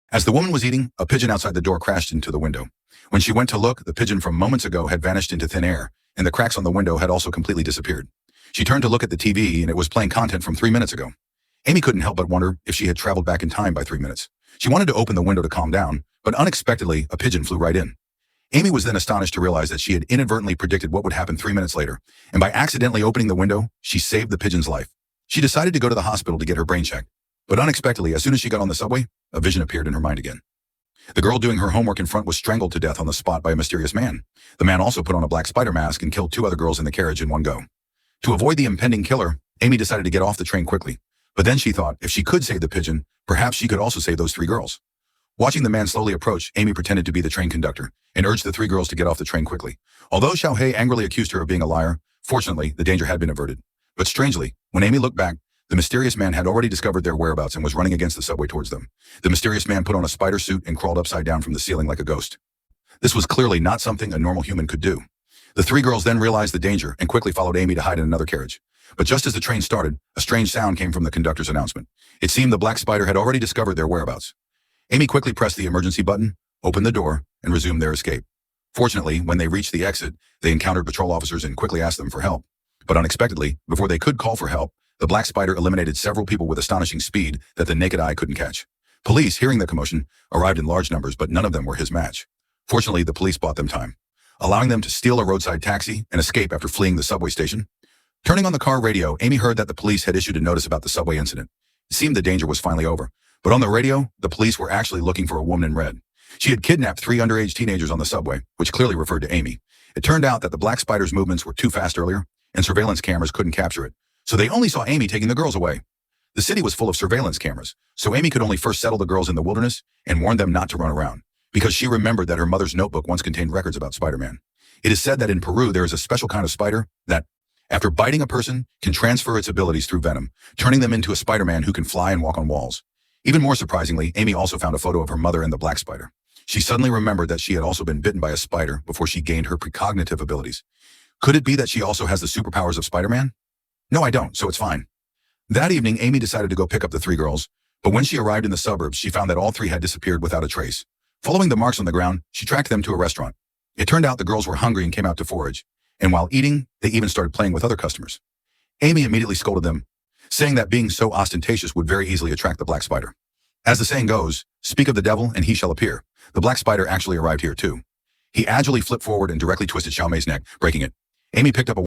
As the woman was eating, a pigeon outside the door crashed into the window. When she went to look, the pigeon from moments ago had vanished into thin air, and the cracks on the window had also completely disappeared. She turned to look at the TV, and it was playing content from 3 minutes ago. Amy couldn't help but wonder if she had traveled back in time by 3 minutes. She wanted to open the window to calm down, but unexpectedly, a pigeon flew right in. Amy was then astonished to realize that she had inadvertently predicted what would happen 3 minutes later, and by accidentally opening the window, she saved the pigeon's life. She decided to go to the hospital to get her brain checked, but unexpectedly, as soon as she got on the subway, a vision appeared in her mind again. The girl doing her homework in front was strangled to death on the spot by a mysterious man. The man also put on a black spider mask and killed 2 other girls in the carriage in one go. To avoid the impending killer, Amy decided to get off the train quickly. But then she thought, if she could save the pigeon, perhaps she could also save those 3 girls. Watching the man slowly approach, Amy pretended to be the train conductor and urged the 3 girls to get off the train quickly. Although Xiaohei angrily accused her of being a liar, fortunately, the danger had been averted. But strangely, when Amy looked back, the mysterious man had already discovered their whereabouts and was running against the subway towards them. The mysterious man put on a spider suit and crawled upside down from the ceiling like a ghost. This was clearly not something a normal human could do. The 3 girls then realized the danger and quickly followed Amy to hide in another carriage. But just as the train started, a strange sound came from the conductor's announcement. It seemed the black spider had already discovered their whereabouts. Amy quickly pressed the emergency button, opened the door, and resumed their escape. Fortunately, when they reached the exit, they encountered patrol officers and quickly asked them for help. But unexpectedly, before they could call for help, the black spider eliminated several people with astonishing speed that the naked eye couldn't catch. Police, hearing the commotion, arrived in large numbers, but none of them were his match. Fortunately, the police bought them time, allowing them to steal a roadside taxi and escape after fleeing the subway station. Turning on the car radio, Amy heard that the police had issued a notice about the subway incident. It seemed the danger was finally over. But on the radio, the police were actually looking for a woman in red. She had kidnapped 3 underage teenagers on the subway, which clearly referred to Amy. It turned out that the black spider's movements were too fast earlier, and surveillance cameras couldn't capture it. So they only saw Amy taking the girls away. The city was full of surveillance cameras, so Amy could only first settle the girls in the wilderness and warn them not to run around, because she remembered that her mother's notebook once contained records about Spider-Man. It is said that in Peru there is a special kind of spider that, after biting a person, can transfer its abilities through venom, turning them into a Spider-Man who can fly and walk on walls. Even more surprisingly, Amy also found a photo of her mother and the black spider. She suddenly remembered that she had also been bitten by a spider before she gained her precognitive abilities. Could it be that she also has the superpowers of Spider-Man? No, I don't, so it's fine. That evening, Amy decided to go pick up the 3 girls, but when she arrived in the suburbs, she found that all 3 had disappeared without a trace. Following the marks on the ground, she tracked them to a restaurant. It turned out the girls were hungry and came out to forage, and while eating, they even started playing with other customers. Amy immediately scolded them, saying that being so ostentatious would very easily attract the black spider. As the saying goes, speak of the devil and he shall appear. The black spider actually arrived here too. He agilely flipped forward and directly twisted Xiaomei's neck, breaking it. Amy picked up a